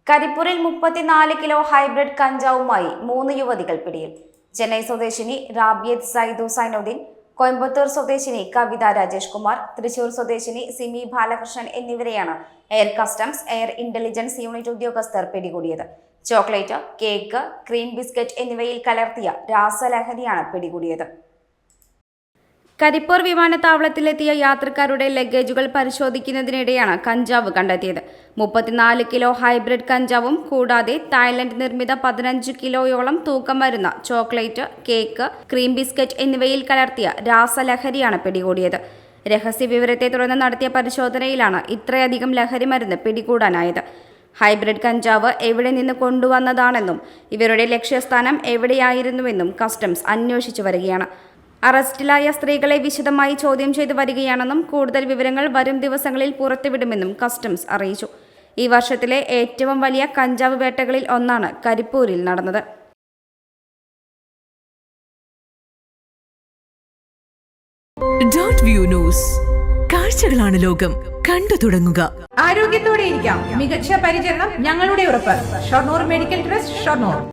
കരിപ്പൂരിൽ 34 kilo hybrid കഞ്ചാവുമായി 3 യുവതികൾ പിടിയിൽ. ചെന്നൈ സ്വദേശിനി റാബിയത്ത് സൈദു സൈനുദ്ദീൻ, കോയമ്പത്തൂർ സ്വദേശിനി കവിത രാജേഷ് കുമാർ, തൃശൂർ സ്വദേശിനി സിമി ബാലകൃഷ്ണൻ എന്നിവരെയാണ് air customs air intelligence unit ഉദ്യോഗസ്ഥർ പിടികൂടിയത്. ചോക്ലേറ്റ്, കേക്ക്, ക്രീം ബിസ്ക്കറ്റ് എന്നിവയിൽ കലർത്തിയ രാസലഹരിയാണ് പിടികൂടിയത്. കരിപ്പൂർ വിമാനത്താവളത്തിലെത്തിയ യാത്രക്കാരുടെ ലഗേജുകൾ പരിശോധിക്കുന്നതിനിടെയാണ് കഞ്ചാവ് കണ്ടെത്തിയത്. 34 കിലോ ഹൈബ്രിഡ് കഞ്ചാവും കൂടാതെ തായ്ലൻഡ് നിർമ്മിത 15 കിലോയോളം തൂക്കം വരുന്ന ചോക്ലേറ്റ്, കേക്ക്, ക്രീം ബിസ്ക്കറ്റ് എന്നിവയിൽ കലർത്തിയ രാസലഹരിയാണ് പിടികൂടിയത്. രഹസ്യവിവരത്തെ തുടർന്ന് നടത്തിയ പരിശോധനയിലാണ് ഇത്രയധികം ലഹരി മരുന്ന് പിടികൂടാനായത്. ഹൈബ്രിഡ് കഞ്ചാവ് എവിടെ നിന്ന് കൊണ്ടുവന്നതാണെന്നും ഇവരുടെ ലക്ഷ്യസ്ഥാനം എവിടെയായിരുന്നുവെന്നും കസ്റ്റംസ് അന്വേഷിച്ചു വരികയാണ്. അറസ്റ്റിലായ സ്ത്രീകളെ വിശദമായി ചോദ്യം ചെയ്തു വരികയാണെന്നും കൂടുതൽ വിവരങ്ങൾ വരും ദിവസങ്ങളിൽ പുറത്തുവിടുമെന്നും കസ്റ്റംസ് അറിയിച്ചു. ഈ വർഷത്തിലെ ഏറ്റവും വലിയ കഞ്ചാവ് വേട്ടകളിൽ ഒന്നാണ് കരിപ്പൂരിൽ നടന്നത്. കാഴ്ചകളാണ് ലോകം, കണ്ടു തുടങ്ങുക. ആരോഗ്യത്തോടെ ഇരിക്കാം, മികച്ച പരിചരണം ഞങ്ങളുടെ ഉറപ്പ്. Shoranur medical trust, Shoranur.